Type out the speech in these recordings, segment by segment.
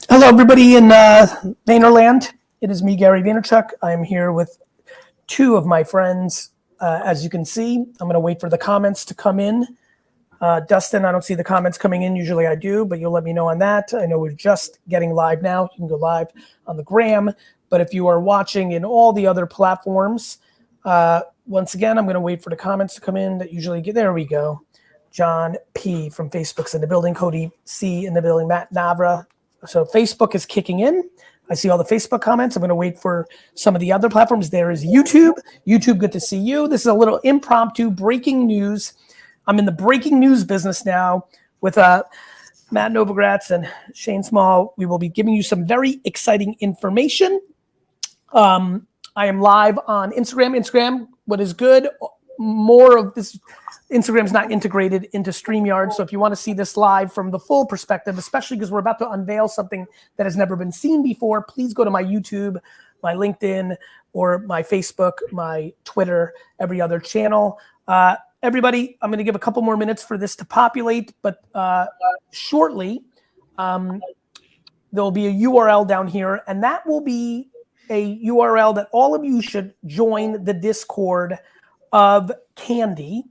Hello, everybody in Vaynerland. It is me, Gary Vaynerchuk. I'm here with two of my friends. As you can see, I'm going to wait for the comments to come in. Dustin, I don't see the comments coming in. Usually I do, but you'll let me know on that. I know we're just getting live now. You can go live on the gram. But if you are watching in all the other platforms, once again, I'm going to wait for the comments to come in that usually get. There we go. John P. from Facebook's in the building. Cody C. in the building. Matt Navra. So Facebook is kicking in. I see all the Facebook comments. I'm going to wait for some of the other platforms. There is YouTube. YouTube, good to see you. This is a little impromptu breaking news. I'm in the breaking news business now with Matt Novogratz and Shane Small. We will be giving you some very exciting information. I am live on Instagram. Instagram, what is good? More of this. Instagram's not integrated into StreamYard, so if you want to see this live from the full perspective, especially because we're about to unveil something that has never been seen before, please go to my YouTube, my LinkedIn, or my Facebook, my Twitter, every other channel. Everybody, I'm going to give a couple more minutes for this to populate, but shortly, there'll be a URL down here, and that will be a URL that all of you should join the Discord of Candy,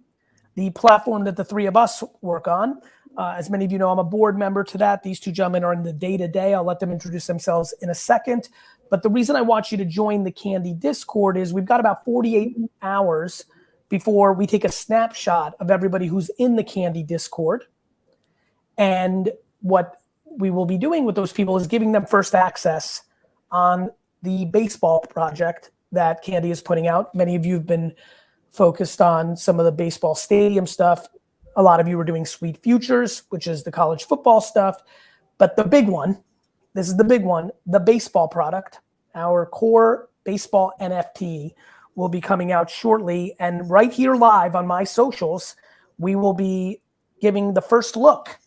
the platform that the three of us work on. As many of you know, I'm a board member to that. These two gentlemen are in the day-to-day. I'll let them introduce themselves in a second. But the reason I want you to join the Candy Discord is we've got about 48 hours before we take a snapshot of everybody who's in the Candy Discord. And what we will be doing with those people is giving them first access on the baseball project that Candy is putting out. Many of you have been focused on some of the baseball stadium stuff. A lot of you are doing Sweet Futures, which is the college football stuff. But the big one, this is the big one, the baseball product, our core baseball NFT will be coming out shortly. And right here live on my socials, we will be giving the first look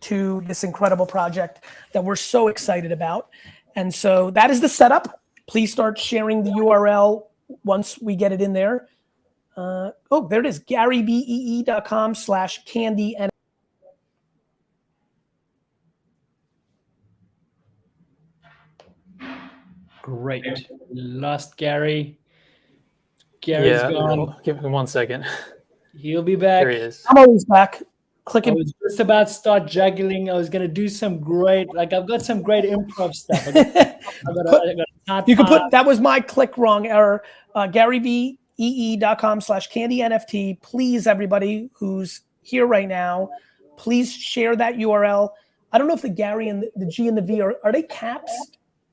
to this incredible project that we're so excited about. And so that is the setup. Please start sharing the URL once we get it in there. Oh, there it is, GaryVee.com/candy. Great. Lost Gary. Gary's gone. Give me 1 second. He'll be back. There he is. I'm always back. I Clicking. was just about to start juggling. I was going to do some great, I've got some great improv stuff. You can put, that was my click wrong error. GaryVee.com/candy NFT. Please, everybody who's here right now, please share that URL. I don't know if the Gary and the G and the V are they caps?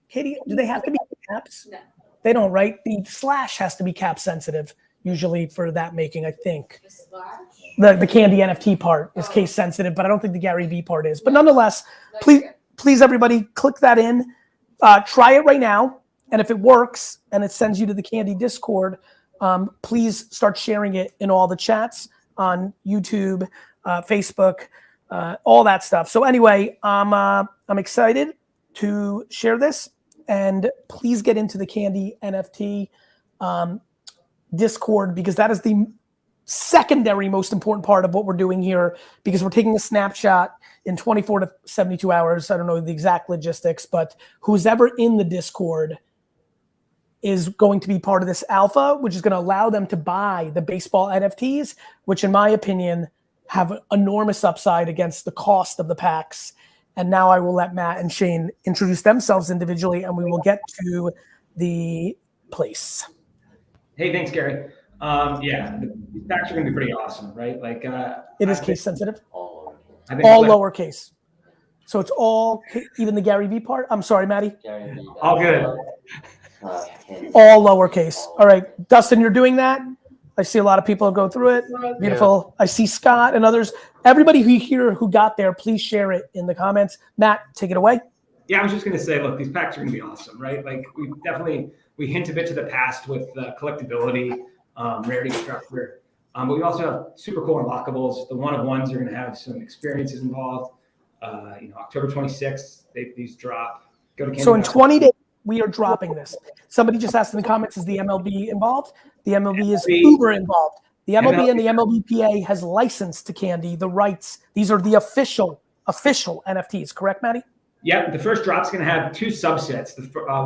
Katie, do they have to be caps? No. They don't, right? The slash has to be cap sensitive usually for that making, I think. The slash? The Candy NFT part is case sensitive, but I don't think the Gary V part is. But nonetheless, please everybody click that in. Try it right now. And if it works and it sends you to the Candy Discord, please start sharing it in all the chats on YouTube, Facebook, all that stuff. So anyway, I'm excited to share this, and please get into the Candy NFT Discord, because that is the secondary most important part of what we're doing here, because we're taking a snapshot in 24 to 72 hours. I don't know the exact logistics, but who's ever in the Discord is going to be part of this alpha, which is going to allow them to buy the baseball NFTs, which in my opinion have enormous upside against the cost of the packs. And now I will let Matt and Shane introduce themselves individually, and we will get to the place. Hey, thanks, Gary. Yeah, these packs are going to be pretty awesome, right? Like it is case sensitive. All all lowercase. So it's all, even the Gary V part. I'm sorry, Maddie. All good. All lowercase. All right, Dustin, you're doing that. I see a lot of people go through it. Beautiful. Yeah. I see Scott and others. Everybody who got there, please share it in the comments. Matt, take it away. Yeah, I was just going to say, look, these packs are going to be awesome, right? Like we hint a bit to the past with collectability, rarity structure, but we also have super cool unlockables. The one-of-ones are going to have some experiences involved. October 26th, these drop. Go to so in 20 days, we are dropping this. Somebody just asked in the comments, is the MLB involved? The MLB is uber involved. The MLB and the MLBPA has licensed to Candy the rights. These are the official NFTs, correct, Maddie? Yep, the first drop's going to have two subsets.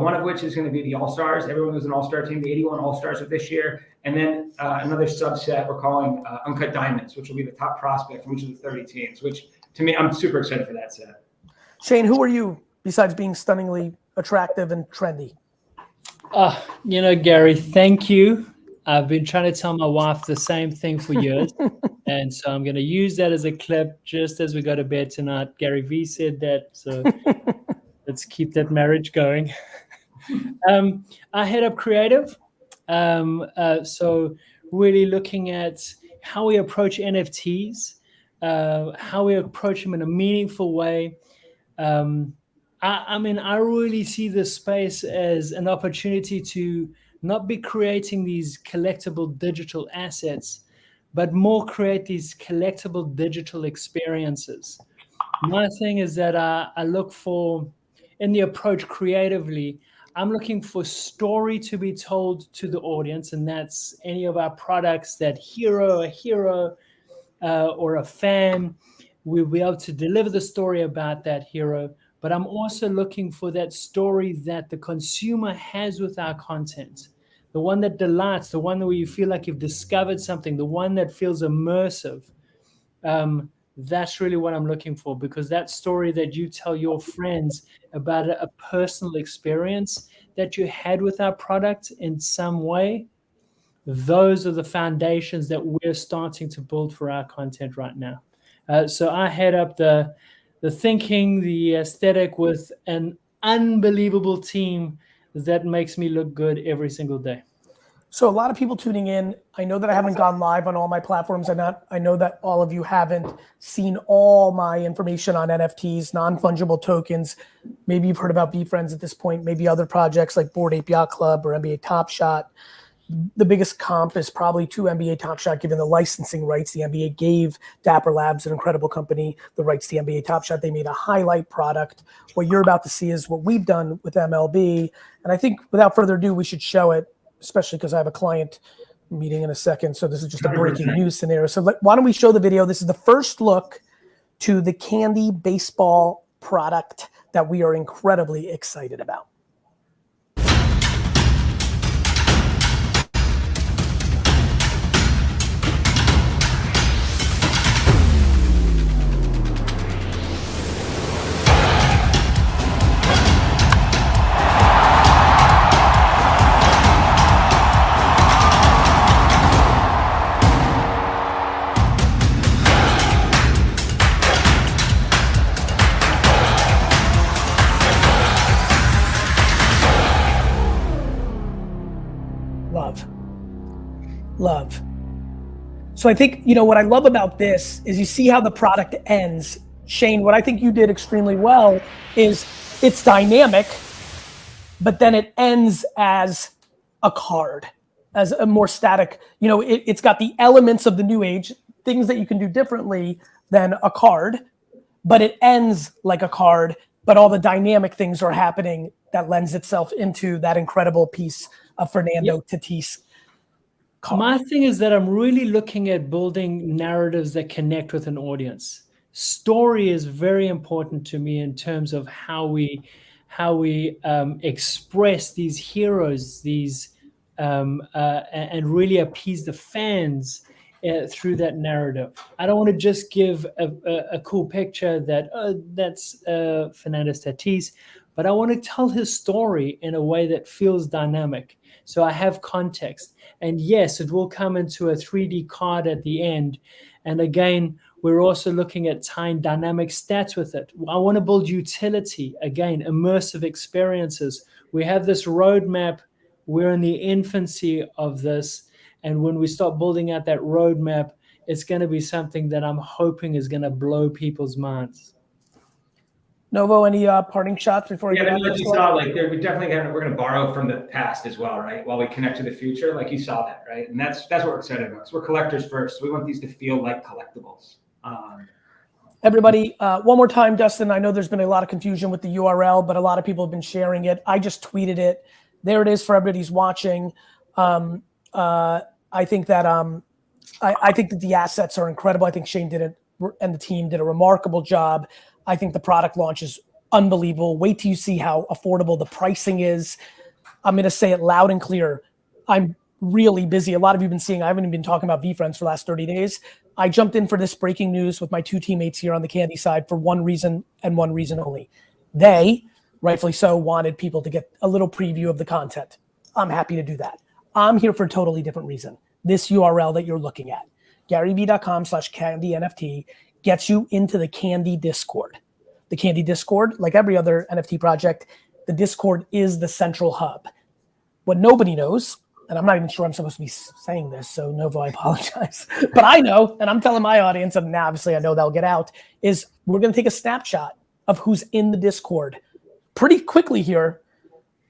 One of which is going to be the All-Stars. Everyone was an All-Star team, the 81 All-Stars of this year. And then another subset we're calling Uncut Diamonds, which will be the top prospect from each of the 30 teams, which to me, I'm super excited for that set. Shane, who are you besides being stunningly attractive and trendy? Gary, thank you. I've been trying to tell my wife the same thing for years. And so I'm going to use that as a clip just as we go to bed tonight. Gary Vee said that. So let's keep that marriage going. I head up creative. So really looking at how we approach NFTs, how we approach them in a meaningful way. I really see this space as an opportunity to not be creating these collectible digital assets, but more create these collectible digital experiences. My thing is that I look for, in the approach creatively, I'm looking for story to be told to the audience, and that's any of our products that a hero, or a fan will be able to deliver the story about that hero. But I'm also looking for that story that the consumer has with our content, the one that delights, the one where you feel like you've discovered something, the one that feels immersive. That's really what I'm looking for, because that story that you tell your friends about a personal experience that you had with our product in some way, those are the foundations that we're starting to build for our content right now. So I head up the thinking, the aesthetic, with an unbelievable team that makes me look good every single day. So a lot of people tuning in. I know that I haven't gone live on all my platforms. I know that all of you haven't seen all my information on NFTs, non-fungible tokens. Maybe you've heard about VeeFriends at this point, maybe other projects like Bored Ape Yacht Club or NBA Top Shot. The biggest comp is probably to NBA Top Shot, given the licensing rights. The NBA gave Dapper Labs, an incredible company, the rights to NBA Top Shot. They made a highlight product. What you're about to see is what we've done with MLB. And I think without further ado, we should show it, especially because I have a client meeting in a second. So this is just a breaking news scenario. So why don't we show the video? This is the first look to the Candy baseball product that we are incredibly excited about. Love. So I think, what I love about this is you see how the product ends. Shane, what I think you did extremely well is it's dynamic, but then it ends as a card, as a more static, it's got the elements of the new age, things that you can do differently than a card, but it ends like a card, but all the dynamic things are happening that lends itself into that incredible piece of Fernando Tatis. My thing is that I'm really looking at building narratives that connect with an audience. Story is very important to me in terms of how we express these heroes, and really appease the fans through that narrative. I don't want to just give a cool picture that's Fernando Tatis, but I want to tell his story in a way that feels dynamic. So I have context. And yes, it will come into a 3D card at the end. And again, we're also looking at tying dynamic stats with it. I want to build utility, again, immersive experiences. We have this roadmap. We're in the infancy of this. And when we start building out that roadmap, it's going to be something that I'm hoping is going to blow people's minds. Novo, any parting shots before we get on? Like you saw, we're going to borrow from the past as well, right? While we connect to the future, like you saw that, right? And that's what we're excited about. So we're collectors first. So we want these to feel like collectibles. Everybody, one more time, Dustin. I know there's been a lot of confusion with the URL, but a lot of people have been sharing it. I just tweeted it. There it is for everybody who's watching. I think that I think that the assets are incredible. I think Shane did it, and the team did a remarkable job. I think the product launch is unbelievable. Wait till you see how affordable the pricing is. I'm going to say it loud and clear. I'm really busy. A lot of you have been seeing, I haven't even been talking about VeeFriends for the last 30 days. I jumped in for this breaking news with my two teammates here on the Candy side for one reason and one reason only. They, rightfully so, wanted people to get a little preview of the content. I'm happy to do that. I'm here for a totally different reason. This URL that you're looking at, GaryVee.com/CandyNFT, gets you into the Candy Discord. The Candy Discord, like every other NFT project, the Discord is the central hub. What nobody knows, and I'm not even sure I'm supposed to be saying this, so Novo, I apologize. But I know, and I'm telling my audience, and now obviously I know they'll get out, is we're going to take a snapshot of who's in the Discord pretty quickly here.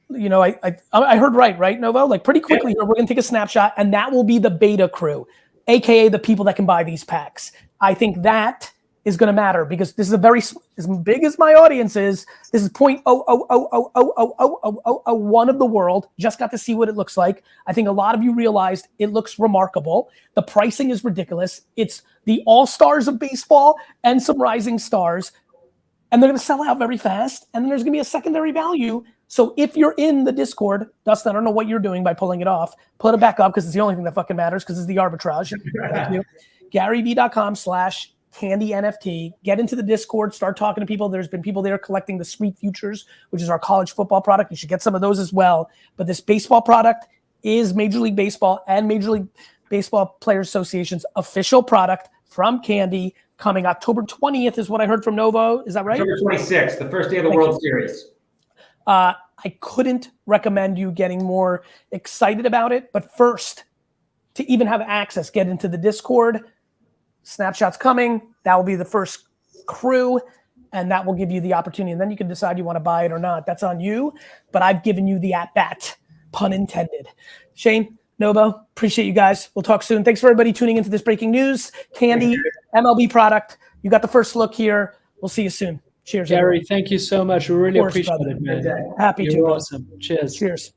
You know, I heard right, Novo? Like pretty quickly here, we're going to take a snapshot, and that will be the beta crew, AKA the people that can buy these packs. I think that is going to matter because this is a very, as big as my audience is, this is 0.000000001 of the world. Just got to see what it looks like. I think a lot of you realized it looks remarkable. The pricing is ridiculous. It's the all-stars of baseball and some rising stars, and they're going to sell out very fast, and then there's going to be a secondary value. So if you're in the Discord, Dustin, I don't know what you're doing by pulling it off. Pull it back up because it's the only thing that fucking matters because it's the arbitrage. Thank you. GaryVee.com/CandyNFT. Get into the Discord, start talking to people. There's been people there collecting the Sweet Futures, which is our college football product. You should get some of those as well. But this baseball product is Major League Baseball and Major League Baseball Players Association's official product from Candy, coming October 20th is what I heard from Novo. Is that right? October 26th, the first day of the World Series. I couldn't recommend you getting more excited about it. But first, to even have access, get into the Discord. Snapshots coming. That will be the first crew, and that will give you the opportunity. And then you can decide you want to buy it or not. That's on you. But I've given you the at-bat, pun intended. Shane, Novo, appreciate you guys. We'll talk soon. Thanks for everybody tuning into this breaking news. Candy, MLB product. You got the first look here. We'll see you soon. Cheers, Gary, everyone. thank you so much. We really Of course, appreciate brother. it, man. Happy to. You're awesome. Cheers. Cheers.